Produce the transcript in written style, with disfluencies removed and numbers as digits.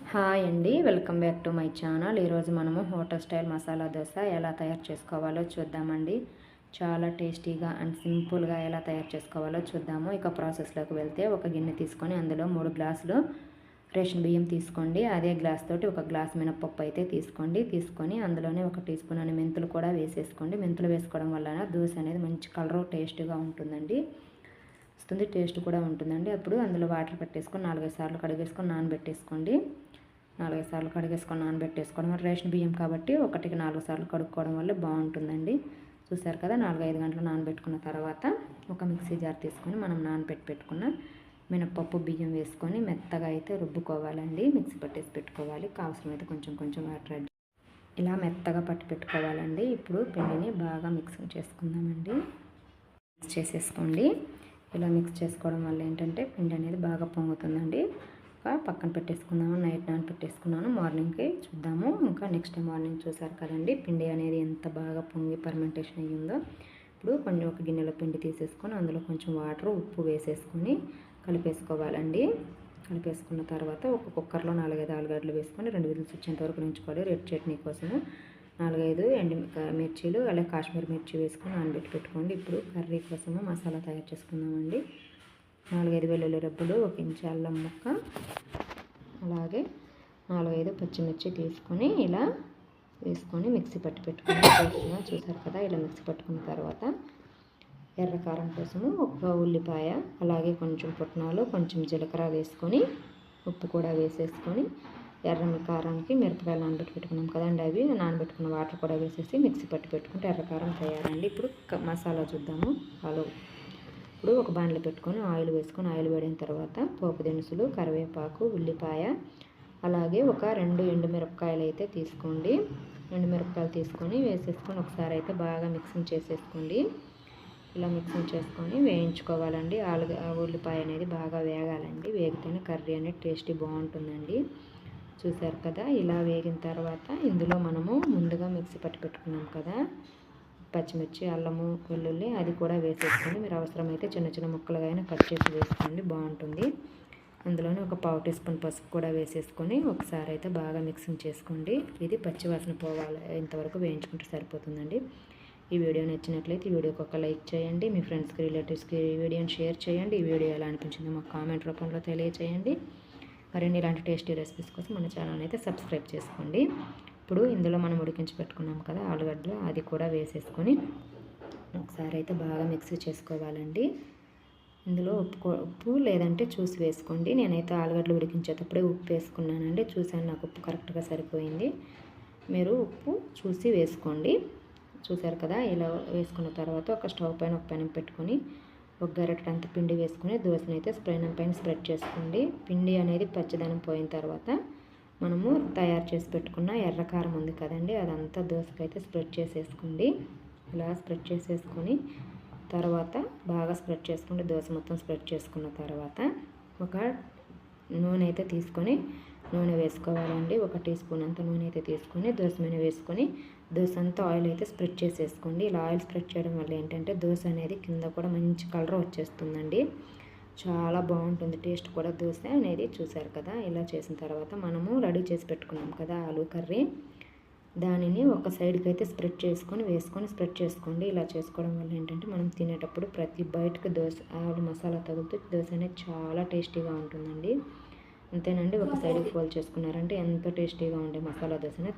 Hi అండి, welcome back to my channel. ఈరోజు మనము హోటల్ స్టైల్ మసాలా దోశ ఎలా తయారు చేసుకోవాలో చూద్దామండి. చాలా టేస్టీగా అండ్ సింపుల్గా ఎలా తయారు చేసుకోవాలో చూద్దాము. ఇక ప్రాసెస్లోకి వెళ్తే, ఒక గిన్నె తీసుకొని అందులో 3 గ్లాసులు రేషన్ బియ్యం తీసుకోండి. అదే గ్లాస్ తోటి ఒక గ్లాస్ మినపప్పు అయితే తీసుకొని అందులోనే 1 టీ స్పూన్ అని మెంతులు కూడా వేసేసుకోండి. మెంతులు వేసుకోవడం వలన దోశ అనేది మంచి కలర్ టేస్ట్గా ఉంటుందండి. టేస్ట్ కూడా ఉంటుందండి. అప్పుడు అందులో వాటర్ పెట్టేసుకొని 4-5 సార్లు కడిగేసుకొని నానబెట్టేసుకోండి. 4-5 సార్లు కడిగేసుకొని నానబెట్టేసుకోవడం. రేషన్ బియ్యం కాబట్టి 1కి 4 సార్లు కడుక్కోవడం వల్ల బాగుంటుందండి. చూసారు కదా, 4-5 గంటలు నానబెట్టుకున్న తర్వాత ఒక మిక్సీ జార్ తీసుకొని మనం పెట్టుకున్న మినపప్పు బియ్యం వేసుకొని మెత్తగా అయితే రుబ్బుకోవాలండి. మిక్సీ పట్టేసి పెట్టుకోవాలి. అవసరమైతే కొంచెం వాటర్ ఇలా మెత్తగా పట్టి పెట్టుకోవాలండి. ఇప్పుడు పిండిని బాగా మిక్స్ చేసుకుందామండి. మిక్స్ చేసేసుకోండి. ఇలా మిక్స్ చేసుకోవడం వల్ల ఏంటంటే పిండి అనేది బాగా పొంగుతుందండి. పక్కన పెట్టేసుకున్నాము. నైట్ నానబెట్టేసుకున్నాను. మార్నింగ్కి చూద్దాము. ఇంకా నెక్స్ట్ మార్నింగ్ చూసారు కదండి, పిండి అనేది ఎంత బాగా పొంగి పర్మెంటేషన్ అయ్యిందో. ఇప్పుడు ఒక గిన్నెలో పిండి తీసేసుకొని అందులో కొంచెం వాటర్, ఉప్పు వేసేసుకొని కలిపేసుకోవాలండి. కలిపేసుకున్న తర్వాత ఒక కుక్కర్లో 4-5 ఆలుగడ్డలు వేసుకొని 2 విజిల్స్ వచ్చేంత వరకు ఉంచుకోవాలి. రెడ్ చట్నీ కోసము 4-5 ఎండు మిర్చీలు, అలాగే కాశ్మీర్ మిర్చి వేసుకొని నానబెట్టి పెట్టుకోండి. ఇప్పుడు కర్రీ కోసము మసాలా తయారు చేసుకుందామండి. 4-5 వెల్లుల్లి రెబ్బలు, 1 ఇంచు అల్లం ముక్క, అలాగే 4-5 పచ్చిమిర్చి తీసుకొని ఇలా వేసుకొని మిక్సీ పట్టి పెట్టుకుని చూసారు కదా. ఇలా మిక్సీ పట్టుకున్న తర్వాత ఎర్ర కారం కోసము 1 ఉల్లిపాయ, అలాగే కొంచెం పుట్నాలు, కొంచెం జీలకర్ర వేసుకొని ఉప్పు కూడా వేసేసుకొని ఎర్ర కారానికి మిరపకాయలు నానబెట్టి పెట్టుకున్నాం కదండి, అవి నానబెట్టుకున్న వాటర్ కూడా వేసేసి మిక్సీ పట్టి పెట్టుకుంటే ఎర్ర కారం తయారండి. ఇప్పుడు మసాలా చూద్దాము. ఇప్పుడు ఒక బాండ్లు పెట్టుకొని ఆయిల్ వేసుకొని ఆయిల్ వేడిన తర్వాత పోపు దినుసులు, కరివేపాకు, ఉల్లిపాయ, అలాగే ఒక 2 ఎండుమిరపకాయలు అయితే తీసుకోండి. ఎండుమిరపకాయలు తీసుకొని వేసేసుకొని ఒకసారి అయితే బాగా మిక్సింగ్ చేసేసుకోండి. ఇలా మిక్సింగ్ చేసుకొని వేయించుకోవాలండి. ఉల్లిపాయ అనేది బాగా వేగాలండి. వేగితేనే కర్రీ అనేది టేస్టీ బాగుంటుందండి. చూసారు కదా. ఇలా వేగిన తర్వాత ఇందులో మనము ముందుగా మిక్సీ పట్టి పెట్టుకున్నాం కదా పచ్చిమిర్చి, అల్లము, వెల్లుల్లి, అది కూడా వేసేసుకొని మీరు అవసరమైతే చిన్న ముక్కలుగా అయినా కట్ చేసి వేసుకోండి, బాగుంటుంది. అందులోనే ఒక 1/4 టీ స్పూన్ పసుపు కూడా వేసేసుకొని ఒకసారి అయితే బాగా మిక్సింగ్ చేసుకోండి. ఇది పచ్చివాసన పోవాలి ఇంతవరకు వేయించుకుంటే సరిపోతుందండి. ఈ వీడియో నచ్చినట్లయితే ఈ వీడియోకి ఒక లైక్ చేయండి. మీ ఫ్రెండ్స్కి, రిలేటివ్స్కి ఈ వీడియోని షేర్ చేయండి. ఈ వీడియో ఎలా అనిపించిందో మాకు కామెంట్ రూపంలో తెలియచేయండి. మరిన్ని ఇలాంటి టేస్టీ రెసిపీస్ కోసం మన ఛానల్ అయితే సబ్స్క్రైబ్ చేసుకోండి. ఇప్పుడు ఇందులో మనం ఉడికించి పెట్టుకున్నాం కదా ఆలుగడ్డలు, అది కూడా వేసేసుకొని ఒకసారి అయితే బాగా మిక్సీ చేసుకోవాలండి. ఇందులో ఉప్పు లేదంటే చూసి వేసుకోండి. నేనైతే ఆలుగడ్డలు ఉడికించేటప్పుడే ఉప్పు వేసుకున్నానండి. చూసాను, నాకు ఉప్పు కరెక్ట్గా సరిపోయింది. మీరు ఉప్పు చూసి వేసుకోండి. చూసారు కదా. ఇలా వేసుకున్న తర్వాత ఒక స్టవ్ పైన ఒక పెనం పెట్టుకొని ఒక గరిటెడంత పిండి వేసుకొని దోశని అయితే పైన స్ప్రెడ్ చేసుకోండి. పిండి అనేది పచ్చదనం పోయిన తర్వాత మనము తయారు చేసి పెట్టుకున్న ఎర్రకారం ఉంది కదండి, అదంతా దోశకైతే స్ప్రెడ్ చేసేసుకోండి. ఇలా స్ప్రెడ్ చేసేసుకొని తర్వాత బాగా స్ప్రెడ్ చేసుకోండి. దోశ మొత్తం స్ప్రెడ్ చేసుకున్న తర్వాత ఒక నూనె అయితే తీసుకొని నూనె వేసుకోవాలండి. 1 టీ స్పూన్ అంత నూనె అయితే తీసుకొని దోశ మీద వేసుకొని దోశ అంతా ఆయిల్ అయితే స్ప్రెడ్ చేసేసుకోండి. ఇలా ఆయిల్ స్ప్రెడ్ చేయడం వల్ల ఏంటంటే దోశ అనేది కింద కూడా మంచి కలర్ వచ్చేస్తుందండి. చాలా బాగుంటుంది టేస్ట్ కూడా దోశ అనేది. చూసారు కదా. ఇలా చేసిన తర్వాత మనము రెడీ చేసి పెట్టుకున్నాం కదా ఆలు కర్రీ, దానిని ఒక సైడ్కి అయితే వేసుకొని స్ప్రెడ్ చేసుకోండి. ఇలా చేసుకోవడం వల్ల ఏంటంటే మనం తినేటప్పుడు ప్రతి బయటకు దోశ ఆలు మసాలా తగులుతూ దోశ అనేది చాలా టేస్టీగా ఉంటుందండి. అంతేనండి. ఒక సైడ్కి ఫోల్డ్ చేసుకున్నారంటే ఎంతో టేస్టీగా ఉండే మసాలా దోశ